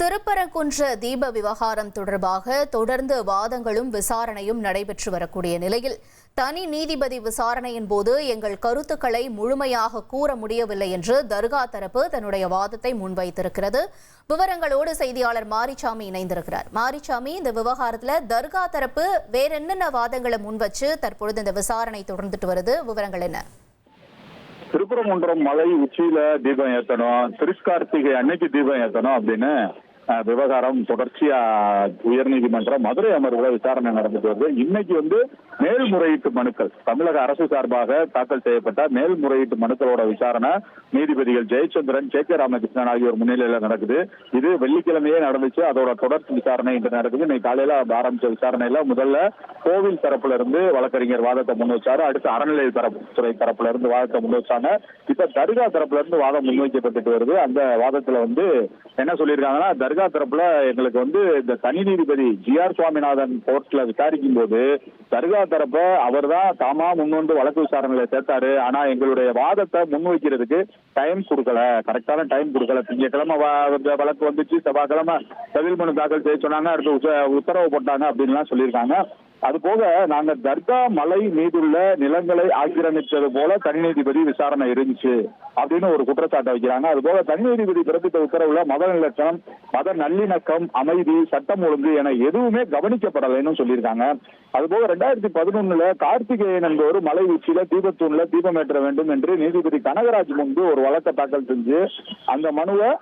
திருப்பரங்குன்ற தீப விவகாரம் தொடர்பாக தொடர்ந்து வாதங்களும் விசாரணையும் நடைபெற்று வரக்கூடிய நிலையில் தனி நீதிபதி விசாரணையின் போது எங்கள் கருத்துக்களை முழுமையாக கூற முடியவில்லை என்று தர்கா தரப்பு தன்னுடைய வாதத்தை முன்வைத்திருக்கிறது. விவரங்களோடு செய்தியாளர் மாரிசாமி இணைந்திருக்கிறார். மாரிசாமி, இந்த விவகாரத்தில் தர்கா தரப்பு வேற என்னென்ன வாதங்களை முன்வச்சு தற்பொழுது இந்த விசாரணை தொடர்ந்துட்டு வருது? விவரங்கள் என்ன? திருப்பரங்குன்றம் மலை உச்சியில தீபம் ஏற்றணும், திருக்கார்த்திகை அன்னைக்கு தீபம் ஏற்றணும் அப்படின்னு விவகாரம் தொடர்ச்சியா உயர்நீதிமன்றம் மதுரை அமர்வுல விசாரணை நடந்துட்டு வருது. இன்னைக்கு மேல்முறையீட்டு மனுக்கள், தமிழக அரசு சார்பாக தாக்கல் செய்யப்பட்ட மேல்முறையீட்டு மனுக்களோட விசாரணை நீதிபதிகள் ஜெயச்சந்திரன், கே ராமகிருஷ்ணன் ஆகியோர் முன்னிலையில நடக்குது. இது வெள்ளிக்கிழமையே நடந்துச்சு. அதோட தொடர்ச்சி விசாரணை இன்று நடக்குது. இன்னைக்கு காலையில ஆரம்பிச்ச விசாரணையில முதல்ல கோவில் தரப்புல இருந்து வழக்கறிஞர் வாதத்தை முன் வச்சாரு. அடுத்து அறநிலையத்துறை தரப்புல இருந்து வாதத்தை முன் வச்சாங்க. இப்ப தர்கா தரப்புல இருந்து வாதம் முன்வைக்கப்பட்டு வருது. அந்த வாதத்துல என்ன சொல்லியிருக்காங்கன்னா, தர்கா தரப்புல எங்களுக்கு இந்த தனி நீதிபதி ஜி.ஆர். சுவாமிநாதன் கோர்ட்ல விசாரிக்கும் போது தர்கா தரப்ப அவர் தான் தாமா முன்வந்து வழக்கு விசாரணையில சேர்த்தாரு. ஆனா எங்களுடைய வாதத்தை முன்வைக்கிறதுக்கு டைம் கொடுக்கல, கரெக்டான டைம் கொடுக்கல. திங்கட்கிழமை வழக்கு வந்துச்சு, செவ்வாய்க்கிழமை பதில் மனு தாக்கல் செய்ய சொன்னாங்க, அடுத்து உத்தரவு போட்டாங்க அப்படின்லாம் சொல்லியிருக்காங்க. அது போக நாங்க தர்கா மலை மீதுள்ள நிலங்களை ஆக்கிரமித்தது போல தனி நீதிபதி விசாரணை இருந்துச்சு அப்படின்னு ஒரு குற்றச்சாட்டை வைக்கிறாங்க. அது போக தனி நீதிபதி பிறப்பித்த உத்தரவுல மத நிலக்கம், மத நல்லிணக்கம், அமைதி, சட்டம் ஒழுங்கு என எதுவுமே கவனிக்கப்படலைன்னு சொல்லியிருக்காங்க. அதுபோக 2011 கார்த்திகேயன் என்பவர் மலை உச்சியில தீபத்தூண்ல தீபமேற்ற வேண்டும் என்று நீதிபதி கனகராஜ் முன்பு ஒரு வழக்கை தாக்கல் செஞ்சு அந்த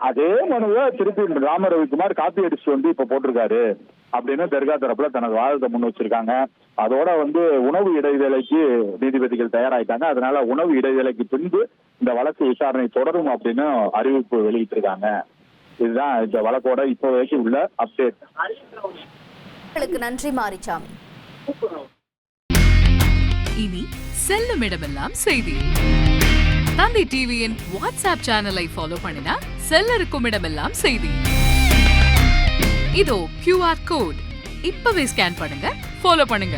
அதே மனுவை திருப்பி ராம ரவிக்குமார் காப்பி அடிச்சு இப்ப போட்டிருக்காரு அப்படின்னு தர்கா தரப்புல தனது வாதத்தை முன் வச்சிருக்காங்க. அதோட உணவு இடைவேளைக்கு நீதிபதிகள் தயாராயிட்டாங்க. அதனால உணவு இடைவேளைக்கு பின்பு இந்த வழக்கு விசாரணை தொடரும் அப்படின்னு அறிவிப்பு வெளியிட்டிருக்காங்க. இதுதான் இந்த வழக்கோட இப்போ வரைக்கும் உள்ள அப்டேட். நன்றி மாரிசாமி. இனி செல்லும் இடமெல்லாம் செய்தி. தந்தை டிவியின் வாட்ஸ்அப் சேனலை ஃபாலோ பண்ணினா செல்ல இருக்கும் இடமெல்லாம் செய்தி. இதோ QR கோட் இப்பவே ஸ்கேன் பண்ணுங்க, ஃபாலோ பண்ணுங்க.